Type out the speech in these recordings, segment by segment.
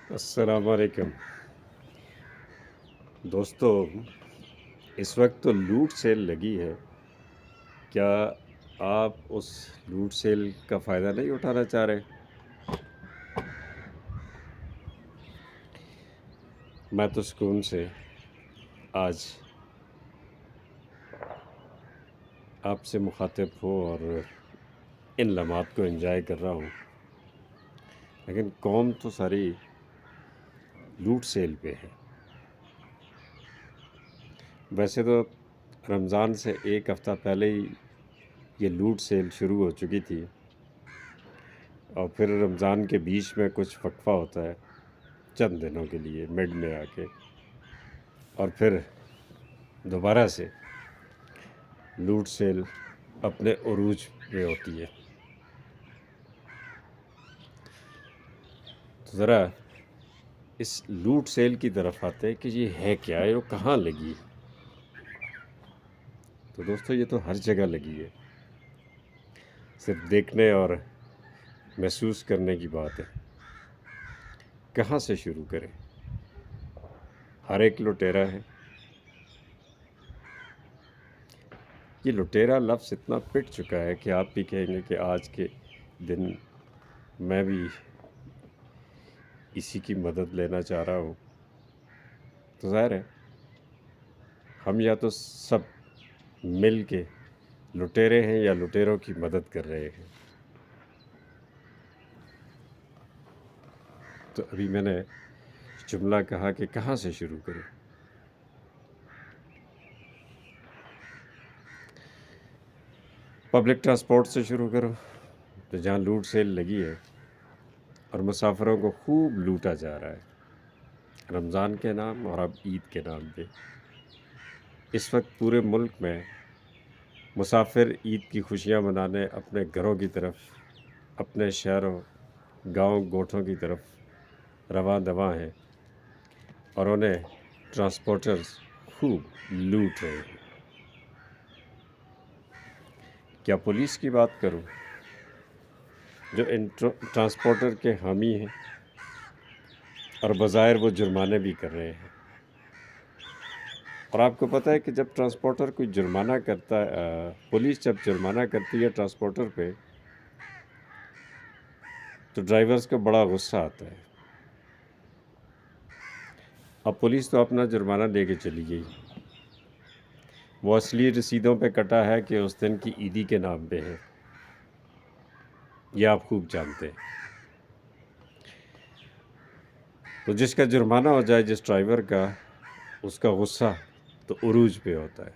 السلام علیکم دوستو، اس وقت تو لوٹ سیل لگی ہے. کیا آپ اس لوٹ سیل کا فائدہ نہیں اٹھانا چاہ رہے؟ میں تو سکون سے آج آپ سے مخاطب ہوں اور ان لمحات کو انجوائے کر رہا ہوں، لیکن قوم تو ساری لوٹ سیل پہ ہے. ویسے تو رمضان سے ایک ہفتہ پہلے ہی یہ لوٹ سیل شروع ہو چکی تھی، اور پھر رمضان کے بیچ میں کچھ وقفہ ہوتا ہے چند دنوں کے لیے مڈ میں آ کے، اور پھر دوبارہ سے لوٹ سیل اپنے عروج پہ ہوتی ہے. تو ذرا اس لوٹ سیل کی طرف آتے کہ یہ ہے کیا ہے، وہ کہاں لگی ہے. تو دوستو، یہ تو ہر جگہ لگی ہے، صرف دیکھنے اور محسوس کرنے کی بات ہے. کہاں سے شروع کریں؟ ہر ایک لٹیرا ہے. یہ لٹیرا لفظ اتنا پٹ چکا ہے کہ آپ بھی کہیں گے کہ آج کے دن میں بھی اسی کی مدد لینا چاہ رہا ہوں. تو ظاہر ہے ہم یا تو سب مل کے لٹیرے ہیں یا لٹیروں کی مدد کر رہے ہیں. تو ابھی میں نے جملہ کہا کہ کہاں سے شروع کریں. پبلک ٹرانسپورٹ سے شروع کرو، تو جہاں لوٹ سیل لگی ہے اور مسافروں کو خوب لوٹا جا رہا ہے رمضان کے نام اور اب عید کے نام پہ. اس وقت پورے ملک میں مسافر عید کی خوشیاں منانے اپنے گھروں کی طرف، اپنے شہروں، گاؤں، گوٹھوں کی طرف رواں دواں ہیں، اور انہیں ٹرانسپورٹرز خوب لوٹ رہے ہیں. کیا پولیس کی بات کروں، جو ان ٹرانسپورٹر کے حامی ہیں اور بظاہر وہ جرمانے بھی کر رہے ہیں. اور آپ کو پتہ ہے کہ جب ٹرانسپورٹر کوئی جرمانہ کرتا ہے، پولیس جب جرمانہ کرتی ہے ٹرانسپورٹر پہ، تو ڈرائیورز کو بڑا غصہ آتا ہے. اب پولیس تو اپنا جرمانہ دے کے چلی گئی، وہ اصلی رسیدوں پہ کٹا ہے کہ اس دن کی عیدی کے نام پہ ہے. یہ آپ خوب جانتے ہیں. تو جس کا جرمانہ ہو جائے، جس ڈرائیور کا، اس کا غصہ تو عروج پہ ہوتا ہے،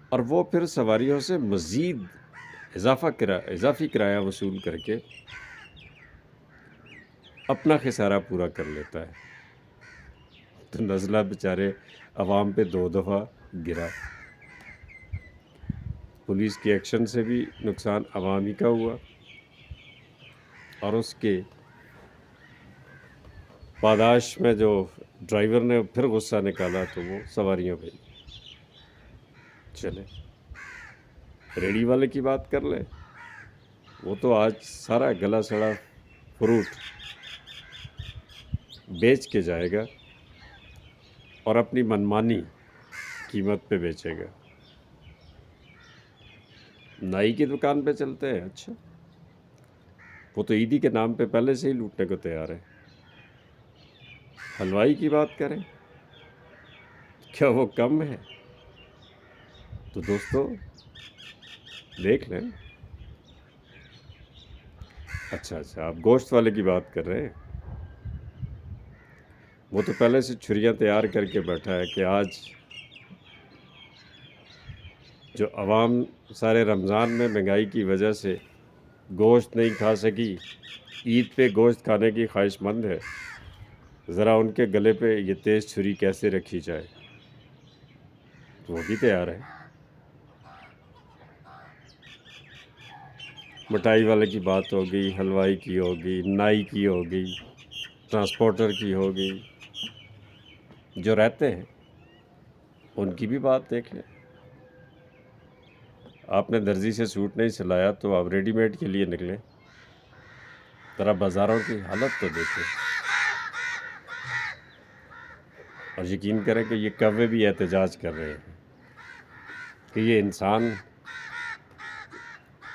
اور وہ پھر سواریوں سے مزید اضافی کرایہ وصول کر کے اپنا خسارہ پورا کر لیتا ہے. تو نزلہ بیچارے عوام پہ 2 دفعہ گرا. پولیس کے ایکشن سے بھی نقصان عوامی کا ہوا، اور اس کے پاداش میں جو ڈرائیور نے پھر غصہ نکالا تو وہ سواریوں پہ. چلے ریڑی والے کی بات کر لیں، وہ تو آج سارا گلا سڑا فروٹ بیچ کے جائے گا اور اپنی منمانی قیمت پہ بیچے گا. نائی کی دکان پہ چلتے ہیں، اچھا وہ تو عیدی کے نام پہ پہلے سے ہی لوٹنے کو تیار ہے. حلوائی کی بات کریں، کیا وہ کم ہے؟ تو دوستو دیکھ لیں. اچھا آپ گوشت والے کی بات کر رہے ہیں. وہ تو پہلے سے چھریاں تیار کر کے بیٹھا ہے کہ آج جو عوام سارے رمضان میں مہنگائی کی وجہ سے گوشت نہیں کھا سکی، عید پہ گوشت کھانے کی خواہش مند ہے، ذرا ان کے گلے پہ یہ تیز چھری کیسے رکھی جائے. وہ بھی تیار ہے. مٹھائی والے کی بات ہوگی، حلوائی کی ہوگی، نائی کی ہوگی، ٹرانسپورٹر کی ہوگی، جو رہتے ہیں ان کی بھی بات دیکھ لیں. آپ نے درزی سے سوٹ نہیں سلایا تو آپ ریڈی میڈ کے لیے نکلیں. ذرا بازاروں کی حالت تو دیکھیں. اور یقین کریں کہ یہ کوے بھی احتجاج کر رہے ہیں کہ یہ انسان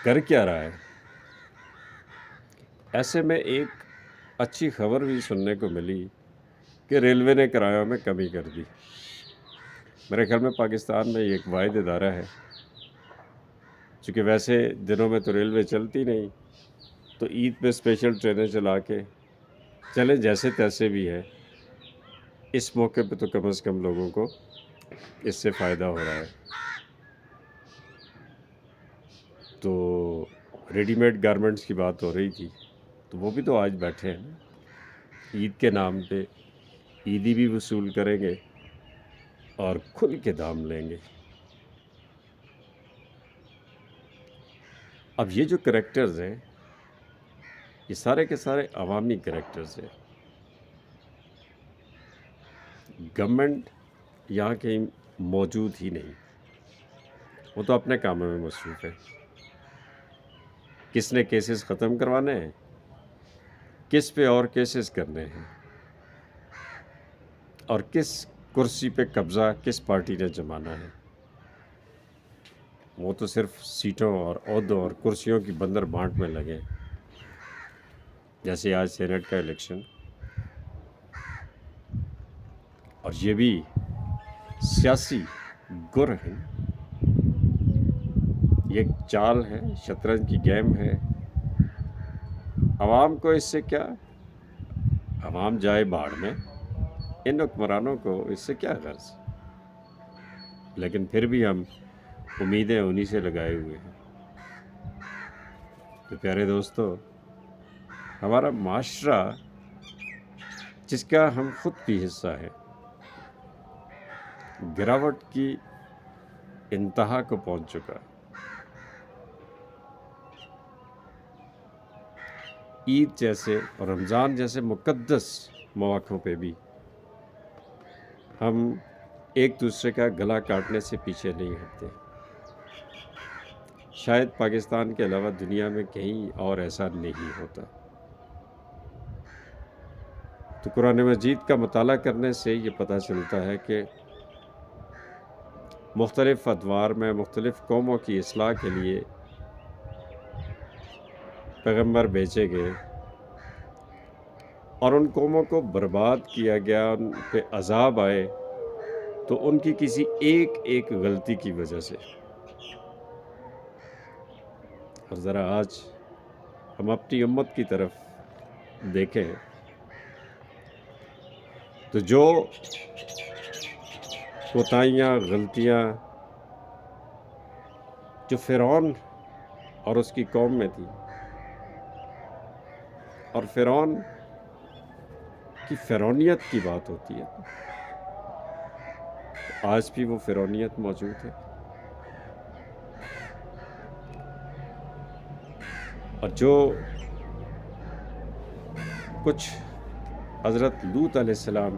کر کیا رہا ہے۔ ایسے میں ایک اچھی خبر بھی سننے کو ملی کہ ریلوے نے کرایوں میں کمی کر دی۔ میرے خیال میں پاکستان میں یہ ایک واحد ادارہ ہے، چونکہ ویسے دنوں میں تو ریلوے چلتی نہیں، تو عید پہ اسپیشل ٹرینیں چلا کے چلیں جیسے تیسے بھی ہے، اس موقع پہ تو کم از کم لوگوں کو اس سے فائدہ ہو رہا ہے۔ تو ریڈی میڈ گارمنٹس کی بات ہو رہی تھی، تو وہ بھی تو آج بیٹھے ہیں نا، عید کے نام پہ عیدی بھی وصول کریں گے اور کھل کے دام لیں گے۔ اب یہ جو کریکٹرز ہیں، یہ سارے کے سارے عوامی کریکٹرز ہیں۔ گورنمنٹ یہاں کہیں موجود ہی نہیں، وہ تو اپنے کاموں میں مصروف ہے۔ کس نے کیسز ختم کروانے ہیں، کس پہ اور کیسز کرنے ہیں، اور کس کرسی پہ قبضہ کس پارٹی نے جمانا ہے، وہ تو صرف سیٹوں اور عہدوں اور کرسیوں کی بندر بانٹ میں لگے ہیں۔ جیسے آج سینٹ کا الیکشن، اور یہ بھی سیاسی گر ہے، یہ ایک چال ہے، شطرنج کی گیم ہے۔ عوام کو اس سے کیا، عوام جائے باڑ میں، ان حکمرانوں کو اس سے کیا غرض، لیکن پھر بھی ہم امیدیں انہی سے لگائے ہوئے ہیں۔ تو پیارے دوستو، ہمارا معاشرہ جس کا ہم خود بھی حصہ ہے، گراوٹ کی انتہا کو پہنچ چکا۔ عید جیسے اور رمضان جیسے مقدس مواقعوں پہ بھی ہم ایک دوسرے کا گلا کاٹنے سے پیچھے نہیں ہٹتے۔ شاید پاکستان کے علاوہ دنیا میں کہیں اور ایسا نہیں ہوتا۔ تو قرآن مجید کا مطالعہ کرنے سے یہ پتہ چلتا ہے کہ مختلف ادوار میں مختلف قوموں کی اصلاح کے لیے پیغمبر بھیجے گئے، اور ان قوموں کو برباد کیا گیا، ان پہ عذاب آئے، تو ان کی کسی ایک ایک غلطی کی وجہ سے۔ اور ذرا آج ہم اپنی امت کی طرف دیکھیں تو جو کوتاہیاں، غلطیاں جو فرعون اور اس کی قوم میں تھی، اور فرعون کی فرعونیت کی بات ہوتی ہے، آج بھی وہ فرعونیت موجود ہے۔ اور جو کچھ حضرت لوط علیہ السلام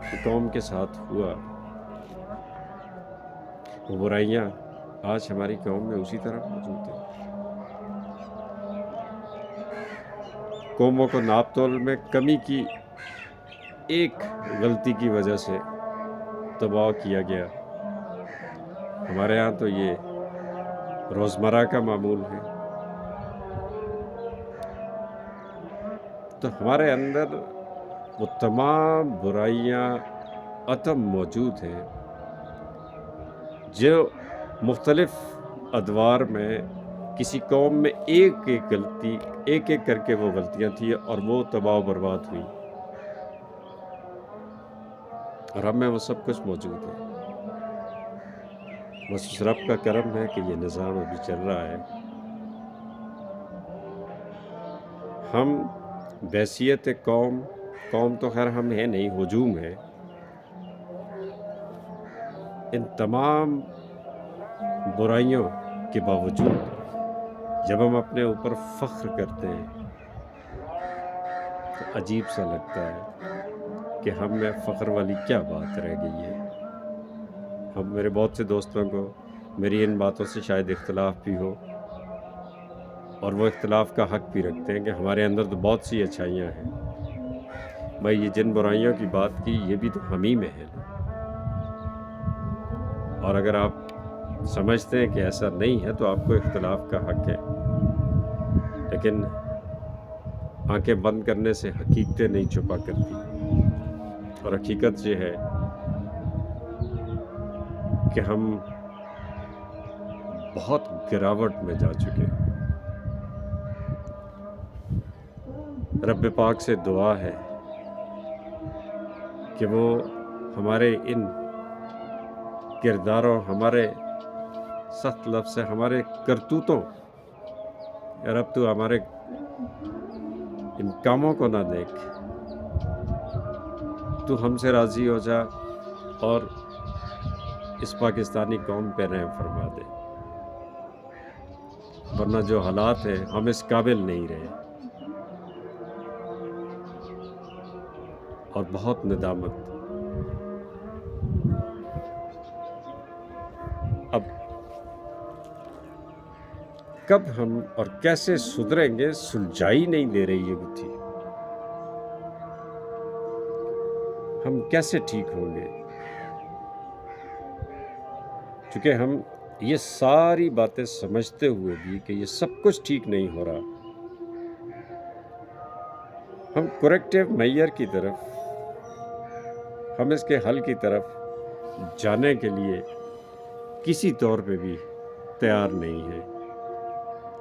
کی قوم کے ساتھ ہوا، وہ برائیاں آج ہماری قوم میں اسی طرح موجود ہیں۔ قوموں کو ناپ تول میں کمی کی ایک غلطی کی وجہ سے تباہ کیا گیا۔ ہمارے ہاں تو یہ روزمرہ کا معمول ہے۔ تو ہمارے اندر وہ تمام برائیاں عتم موجود ہیں جو مختلف ادوار میں کسی قوم میں ایک ایک غلطی، ایک ایک کر کے وہ غلطیاں تھیں، اور وہ تباہ و برباد ہوئی، اور ہم میں وہ سب کچھ موجود ہے۔ بس اس رب کا کرم ہے کہ یہ نظام ابھی چل رہا ہے۔ ہم بحیثیت قوم تو خیر ہم ہیں نہیں، ہجوم ہے۔ ان تمام برائیوں کے باوجود جب ہم اپنے اوپر فخر کرتے ہیں تو عجیب سا لگتا ہے کہ ہم میں فخر والی کیا بات رہ گئی ہے۔ ہم، میرے بہت سے دوستوں کو میری ان باتوں سے شاید اختلاف بھی ہو، اور وہ اختلاف کا حق بھی رکھتے ہیں کہ ہمارے اندر تو بہت سی اچھائیاں ہیں، بھائی یہ جن برائیوں کی بات کی یہ بھی تو ہم ہی میں ہے نا، اور اگر آپ سمجھتے ہیں کہ ایسا نہیں ہے تو آپ کو اختلاف کا حق ہے، لیکن آنکھیں بند کرنے سے حقیقتیں نہیں چھپا کرتی، اور حقیقت یہ ہے کہ ہم بہت گراوٹ میں جا چکے ہیں۔ رب پاک سے دعا ہے کہ وہ ہمارے ان کرداروں، ہمارے سخت لفظ سے، ہمارے کرتوتوں، یا رب تو ہمارے ان کاموں کو نہ دیکھ، تو ہم سے راضی ہو جا اور اس پاکستانی قوم پہ رحم فرما دے، ورنہ جو حالات ہیں ہم اس قابل نہیں رہے، اور بہت ندامت۔ اب کب ہم اور کیسے سدھریں گے؟ سلجھائی نہیں دے رہی یہ گتھی، ہم کیسے ٹھیک ہوں گے؟ چونکہ ہم یہ ساری باتیں سمجھتے ہوئے بھی کہ یہ سب کچھ ٹھیک نہیں ہو رہا، ہم کریکٹیو معیار کی طرف، ہم اس کے حل کی طرف جانے کے لیے کسی طور پہ بھی تیار نہیں ہیں،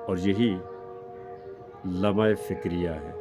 اور یہی لمحہ فکریہ ہے۔